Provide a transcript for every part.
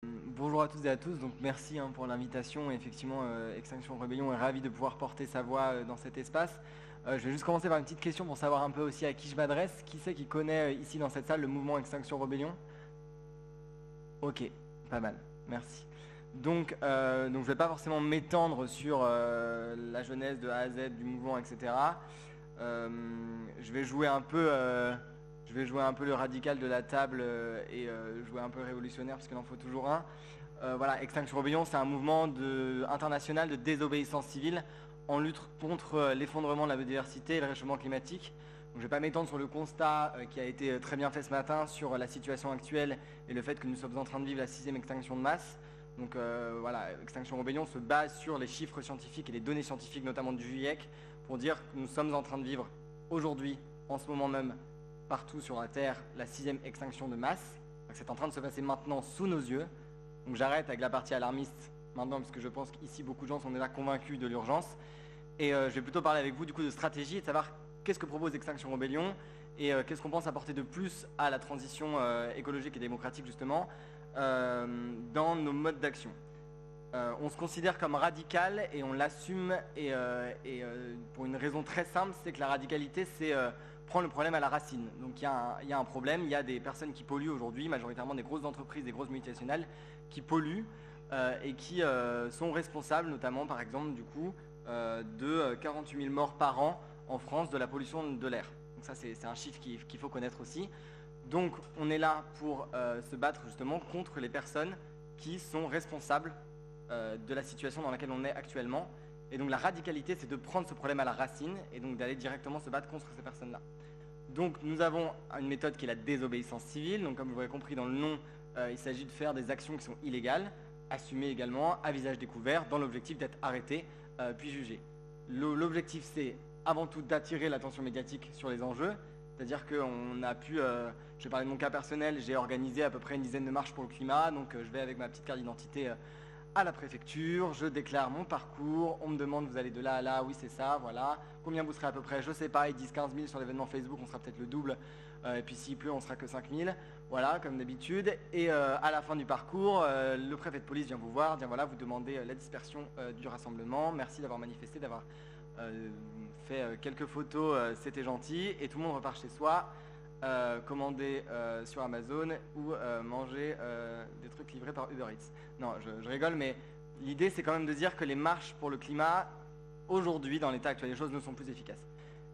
Bonjour à toutes et à tous, donc merci pour l'invitation. Effectivement, Extinction Rebellion est ravi de pouvoir porter sa voix dans cet espace. Je vais juste commencer par une petite question pour savoir un peu aussi à qui je m'adresse. Qui c'est qui connaît ici dans cette salle le mouvement Extinction Rebellion? Ok, pas mal, merci. Donc je ne vais pas forcément m'étendre sur la jeunesse de A à Z du mouvement, etc. Je vais jouer un peu, le radical de la table et jouer un peu révolutionnaire parce qu'il en faut toujours un. Voilà, Extinction Rebellion, c'est un mouvement international de désobéissance civile en lutte contre l'effondrement de la biodiversité et le réchauffement climatique. Donc, je ne vais pas m'étendre sur le constat qui a été très bien fait ce matin sur la situation actuelle et le fait que nous sommes en train de vivre la 6e extinction de masse. Donc voilà, Extinction Rebellion se base sur les chiffres scientifiques et les données scientifiques, notamment du GIEC, pour dire que nous sommes en train de vivre aujourd'hui, en ce moment même, partout sur la Terre, la 6e extinction de masse. C'est en train de se passer maintenant sous nos yeux. Donc j'arrête avec la partie alarmiste maintenant, parce que je pense qu'ici beaucoup de gens sont déjà convaincus de l'urgence. Et je vais plutôt parler avec vous du coup de stratégie et de savoir qu'est-ce que propose Extinction Rebellion et qu'est-ce qu'on pense apporter de plus à la transition écologique et démocratique justement dans nos modes d'action. On se considère comme radical et on l'assume pour une raison très simple, c'est que la radicalité c'est prendre le problème à la racine. Donc il y a un problème, il y a des personnes qui polluent aujourd'hui, majoritairement des grosses entreprises, des grosses multinationales qui polluent et qui sont responsables notamment par exemple du coup de 48 000 morts par an en France de la pollution de l'air. Donc ça c'est un chiffre qu'il faut connaître aussi. Donc on est là pour se battre justement contre les personnes qui sont responsables de la situation dans laquelle on est actuellement. Et donc la radicalité, c'est de prendre ce problème à la racine et donc d'aller directement se battre contre ces personnes-là. Donc nous avons une méthode qui est la désobéissance civile. Donc comme vous l'avez compris dans le nom, il s'agit de faire des actions qui sont illégales, assumées également, à visage découvert, dans l'objectif d'être arrêté, puis jugé. L'objectif, c'est avant tout d'attirer l'attention médiatique sur les enjeux. C'est-à-dire qu'on a pu, je vais parler de mon cas personnel, j'ai organisé à peu près une dizaine de marches pour le climat. Donc je vais avec ma petite carte d'identité à la préfecture, je déclare mon parcours, on me demande vous allez de là à là, oui c'est ça, voilà. Combien vous serez à peu près, je sais pas, ils disent 15 000 sur l'événement Facebook, on sera peut-être le double, et puis s'il pleut on sera que 5 000, voilà, comme d'habitude. Et à la fin du parcours, le préfet de police vient vous voir, dit voilà, vous demandez la dispersion du rassemblement, merci d'avoir manifesté, d'avoir fait quelques photos, c'était gentil, et tout le monde repart chez soi. Commander sur Amazon ou manger des trucs livrés par Uber Eats. Non, je rigole, mais l'idée c'est quand même de dire que les marches pour le climat, aujourd'hui, dans l'état actuel des choses, ne sont plus efficaces.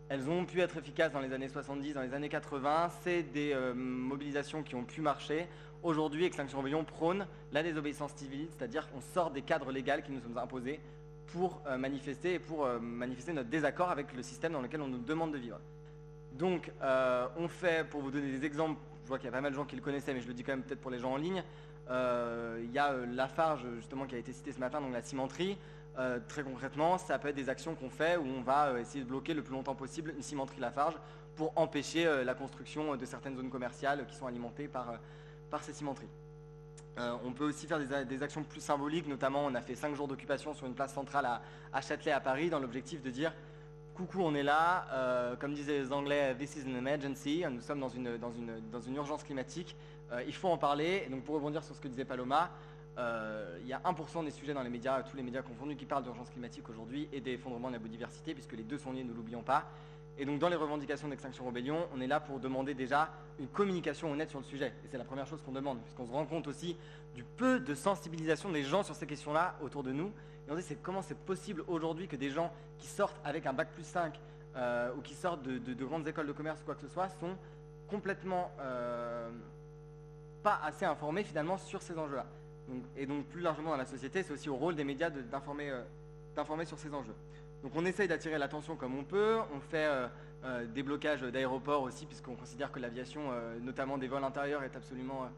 Elles ont pu être efficaces dans les années 70, dans les années 80, c'est des mobilisations qui ont pu marcher. Aujourd'hui, Extinction Rebellion prône la désobéissance civile, c'est-à-dire qu'on sort des cadres légaux qui nous sont imposés pour manifester et pour manifester notre désaccord avec le système dans lequel on nous demande de vivre. Donc, on fait, pour vous donner des exemples, je vois qu'il y a pas mal de gens qui le connaissaient, mais je le dis quand même peut-être pour les gens en ligne, il y a Lafarge, justement, qui a été cité ce matin, donc la cimenterie. Très concrètement, ça peut être des actions qu'on fait où on va essayer de bloquer le plus longtemps possible une cimenterie Lafarge pour empêcher la construction de certaines zones commerciales qui sont alimentées par ces cimenteries. On peut aussi faire des actions plus symboliques, notamment on a fait 5 jours d'occupation sur une place centrale à Châtelet, à Paris, dans l'objectif de dire coucou, on est là, comme disaient les Anglais, this is an emergency, nous sommes dans une urgence climatique, il faut en parler. Et donc pour rebondir sur ce que disait Paloma, il y a 1% des sujets dans les médias, tous les médias confondus, qui parlent d'urgence climatique aujourd'hui et d'effondrement de la biodiversité, puisque les deux sont liés, ne l'oublions pas. Et donc dans les revendications d'Extinction Rebellion, on est là pour demander déjà une communication honnête sur le sujet. Et c'est la première chose qu'on demande, puisqu'on se rend compte aussi du peu de sensibilisation des gens sur ces questions-là autour de nous. Et on se dit comment c'est possible aujourd'hui que des gens qui sortent avec un bac plus 5 ou qui sortent de grandes écoles de commerce ou quoi que ce soit sont complètement pas assez informés finalement sur ces enjeux-là. Et donc plus largement dans la société, c'est aussi au rôle des médias d'informer sur ces enjeux. Donc on essaye d'attirer l'attention comme on peut, on fait des blocages d'aéroports aussi, puisqu'on considère que l'aviation, notamment des vols intérieurs, est absolument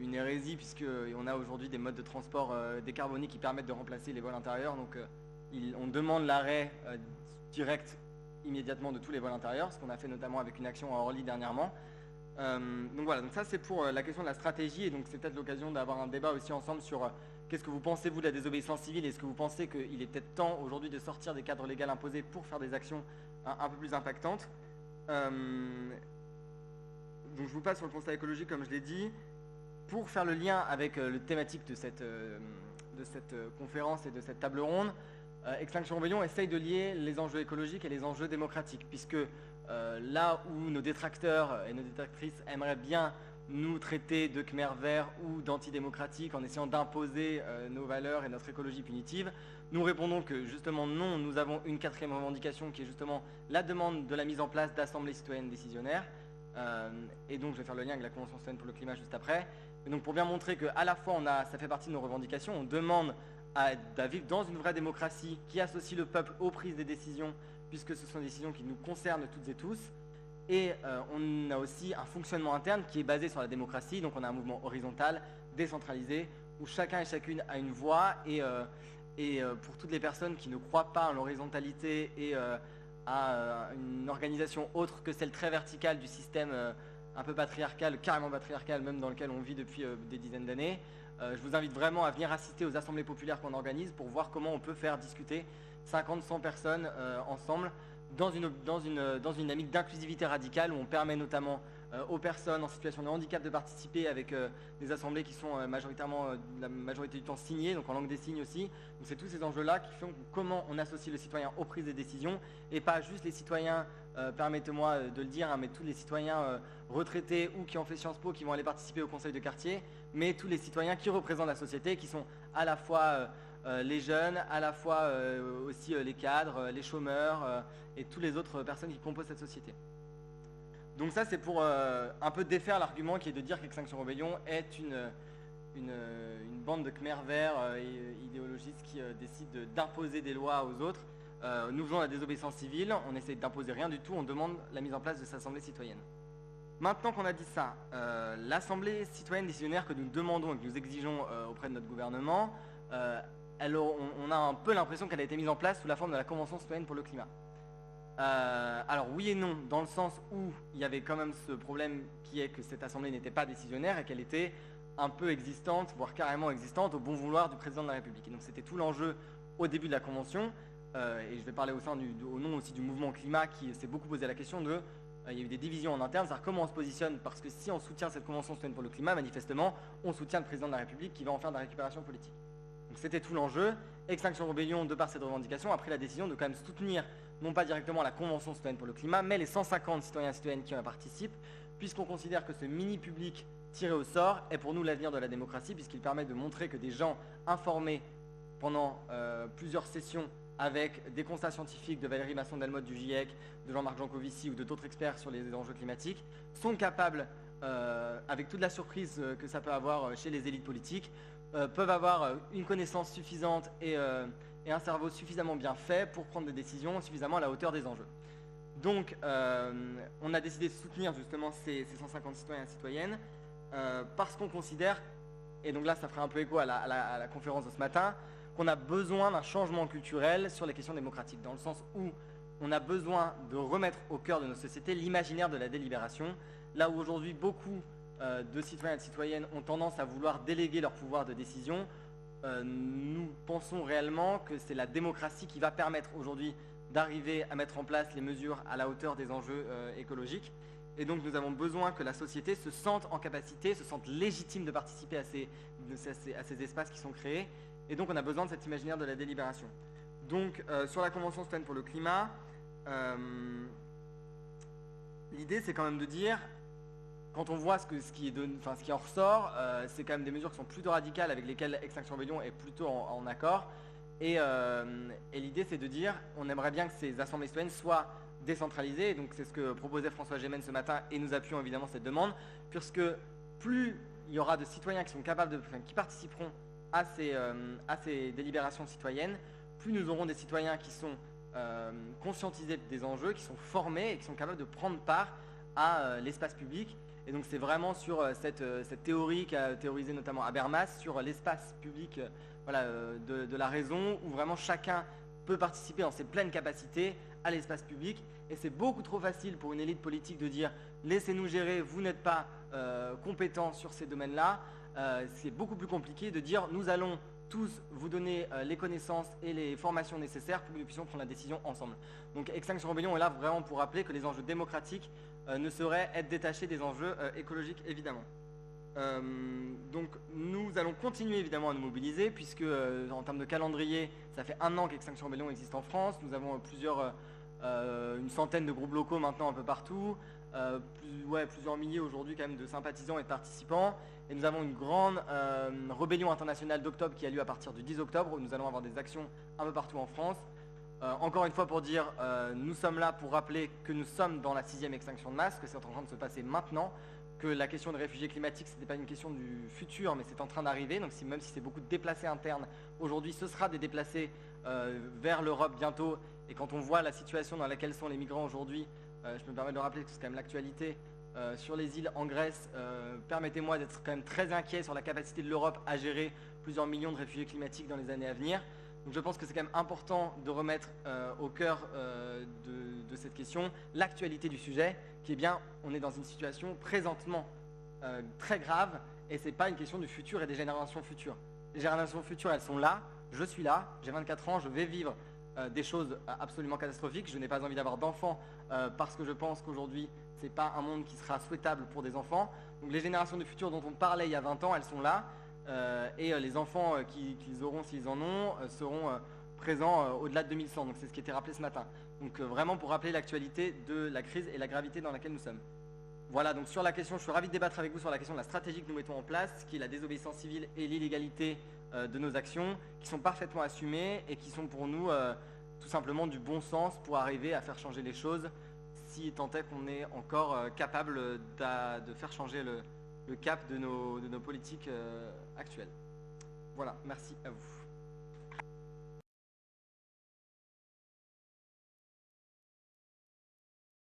une hérésie, puisqu'on a aujourd'hui des modes de transport décarbonés qui permettent de remplacer les vols intérieurs. Donc on demande l'arrêt direct immédiatement de tous les vols intérieurs, ce qu'on a fait notamment avec une action à Orly dernièrement. Donc voilà, donc ça c'est pour la question de la stratégie, et donc c'est peut-être l'occasion d'avoir un débat aussi ensemble sur qu'est-ce que vous pensez vous de la désobéissance civile. Est-ce que vous pensez qu'il est peut-être temps aujourd'hui de sortir des cadres légaux imposés pour faire des actions un peu plus impactantes. Donc je vous passe sur le constat écologique comme je l'ai dit. Pour faire le lien avec le thématique de cette conférence et de cette table ronde, Extinction Rebellion essaye de lier les enjeux écologiques et les enjeux démocratiques, puisque là où nos détracteurs et nos détractrices aimeraient bien nous traiter de Khmer vert ou d'antidémocratiques en essayant d'imposer nos valeurs et notre écologie punitive, nous répondons que justement non, nous avons une quatrième revendication qui est justement la demande de la mise en place d'assemblées citoyennes décisionnaires. Et donc je vais faire le lien avec la Convention citoyenne pour le climat juste après. Et donc pour bien montrer qu'à la fois ça fait partie de nos revendications, on demande à vivre dans une vraie démocratie qui associe le peuple aux prises des décisions, puisque ce sont des décisions qui nous concernent toutes et tous. Et on a aussi un fonctionnement interne qui est basé sur la démocratie, donc on a un mouvement horizontal, décentralisé, où chacun et chacune a une voix, et pour toutes les personnes qui ne croient pas en l'horizontalité et à une organisation autre que celle très verticale du système un peu patriarcal, carrément patriarcal, même dans lequel on vit depuis des dizaines d'années, je vous invite vraiment à venir assister aux assemblées populaires qu'on organise pour voir comment on peut faire discuter 50-100 personnes ensemble dans une dynamique d'inclusivité radicale où on permet notamment aux personnes en situation de handicap de participer avec des assemblées qui sont majoritairement, la majorité du temps signées, donc en langue des signes aussi. Donc c'est tous ces enjeux-là qui font comment on associe le citoyen aux prises de décision et pas juste les citoyens, permettez-moi de le dire, hein, mais tous les citoyens retraités ou qui ont fait Sciences Po qui vont aller participer au conseil de quartier, mais tous les citoyens qui représentent la société, qui sont à la fois les jeunes, à la fois aussi les cadres, les chômeurs et toutes les autres personnes qui composent cette société. Donc ça c'est pour un peu défaire l'argument qui est de dire qu'Extinction Rebellion est une bande de Khmer verts idéologistes qui décident d'imposer des lois aux autres. Nous faisons la désobéissance civile, on essaie d'imposer rien du tout, on demande la mise en place de cette assemblée citoyenne. Maintenant qu'on a dit ça, l'assemblée citoyenne décisionnaire que nous demandons et que nous exigeons auprès de notre gouvernement, on a un peu l'impression qu'elle a été mise en place sous la forme de la Convention citoyenne pour le climat. Alors oui et non, dans le sens où il y avait quand même ce problème qui est que cette assemblée n'était pas décisionnaire et qu'elle était un peu existante, voire carrément existante, au bon vouloir du président de la République. Et donc c'était tout l'enjeu au début de la Convention, et je vais parler au nom aussi du mouvement climat qui s'est beaucoup posé la question de... il y a eu des divisions en interne, c'est-à-dire comment on se positionne, parce que si on soutient cette Convention citoyenne pour le climat, manifestement, on soutient le président de la République qui va en faire de la récupération politique. Donc c'était tout l'enjeu. Extinction Rebellion, de par cette revendication, a pris la décision de quand même soutenir, non pas directement la Convention citoyenne pour le climat, mais les 150 citoyens et citoyennes qui en participent, puisqu'on considère que ce mini-public tiré au sort est pour nous l'avenir de la démocratie, puisqu'il permet de montrer que des gens informés pendant plusieurs sessions avec des constats scientifiques de Valérie Masson-Delmotte du GIEC, de Jean-Marc Jancovici ou de d'autres experts sur les enjeux climatiques, sont capables, avec toute la surprise que ça peut avoir chez les élites politiques, peuvent avoir une connaissance suffisante et un cerveau suffisamment bien fait pour prendre des décisions suffisamment à la hauteur des enjeux. Donc, on a décidé de soutenir justement ces 150 citoyens et citoyennes parce qu'on considère, et donc là ça fera un peu écho à la conférence de ce matin, qu'on a besoin d'un changement culturel sur les questions démocratiques, dans le sens où on a besoin de remettre au cœur de nos sociétés l'imaginaire de la délibération, là où aujourd'hui beaucoup de citoyens et de citoyennes ont tendance à vouloir déléguer leur pouvoir de décision. Nous pensons réellement que c'est la démocratie qui va permettre aujourd'hui d'arriver à mettre en place les mesures à la hauteur des enjeux écologiques. Et donc nous avons besoin que la société se sente en capacité, se sente légitime de participer à ces espaces qui sont créés. Et donc on a besoin de cet imaginaire de la délibération. Donc sur la Convention citoyenne pour le climat, l'idée c'est quand même de dire, quand on voit ce qui en ressort, c'est quand même des mesures qui sont plutôt radicales avec lesquelles Extinction Rebellion est plutôt en accord. Et l'idée c'est de dire, on aimerait bien que ces assemblées citoyennes soient décentralisées. Donc c'est ce que proposait François Gémen ce matin et nous appuyons évidemment cette demande, puisque plus il y aura de citoyens qui participeront à ces délibérations citoyennes, plus nous aurons des citoyens qui sont conscientisés des enjeux, qui sont formés et qui sont capables de prendre part à l'espace public. Et donc c'est vraiment sur cette théorie qu'a théorisé notamment Habermas, sur l'espace public de la raison, où vraiment chacun peut participer en ses pleines capacités à l'espace public. Et c'est beaucoup trop facile pour une élite politique de dire « laissez-nous gérer, vous n'êtes pas compétents sur ces domaines-là ». C'est beaucoup plus compliqué de dire « nous allons tous vous donner les connaissances et les formations nécessaires pour que nous puissions prendre la décision ensemble ». Donc Extinction Rebellion est là vraiment pour rappeler que les enjeux démocratiques ne sauraient être détachés des enjeux écologiques, évidemment. Donc nous allons continuer évidemment à nous mobiliser puisque en termes de calendrier, ça fait 1 an qu'Extinction Rebellion existe en France. Nous avons une centaine de groupes locaux maintenant un peu partout, plusieurs milliers aujourd'hui quand même de sympathisants et de participants. Et nous avons une grande rébellion internationale d'octobre qui a lieu à partir du 10 octobre où nous allons avoir des actions un peu partout en France. Encore une fois pour dire, nous sommes là pour rappeler que nous sommes dans la 6e extinction de masse, que c'est en train de se passer maintenant, que la question des réfugiés climatiques, ce n'était pas une question du futur, mais c'est en train d'arriver. Donc même si c'est beaucoup de déplacés internes, aujourd'hui ce sera des déplacés vers l'Europe bientôt. Et quand on voit la situation dans laquelle sont les migrants aujourd'hui, je me permets de le rappeler que c'est quand même l'actualité, sur les îles en Grèce, permettez-moi d'être quand même très inquiet sur la capacité de l'Europe à gérer plusieurs millions de réfugiés climatiques dans les années à venir. Donc je pense que c'est quand même important de remettre au cœur de cette question l'actualité du sujet, qui est bien, on est dans une situation présentement très grave, et ce n'est pas une question du futur et des générations futures. Les générations futures, elles sont là, je suis là, j'ai 24 ans, je vais vivre des choses absolument catastrophiques, je n'ai pas envie d'avoir d'enfants parce que je pense qu'aujourd'hui, ce n'est pas un monde qui sera souhaitable pour des enfants. Donc les générations du futur dont on parlait il y a 20 ans, elles sont là. Et les enfants qu'ils auront, s'ils en ont, seront présents au-delà de 2100. Donc c'est ce qui était rappelé ce matin. Donc vraiment pour rappeler l'actualité de la crise et la gravité dans laquelle nous sommes. Voilà, donc sur la question, je suis ravi de débattre avec vous sur la question de la stratégie que nous mettons en place, qui est la désobéissance civile et l'illégalité de nos actions, qui sont parfaitement assumées et qui sont pour nous tout simplement du bon sens pour arriver à faire changer les choses, si tant est qu'on est encore capable de faire changer le cap de nos politiques actuelles. Voilà, merci à vous.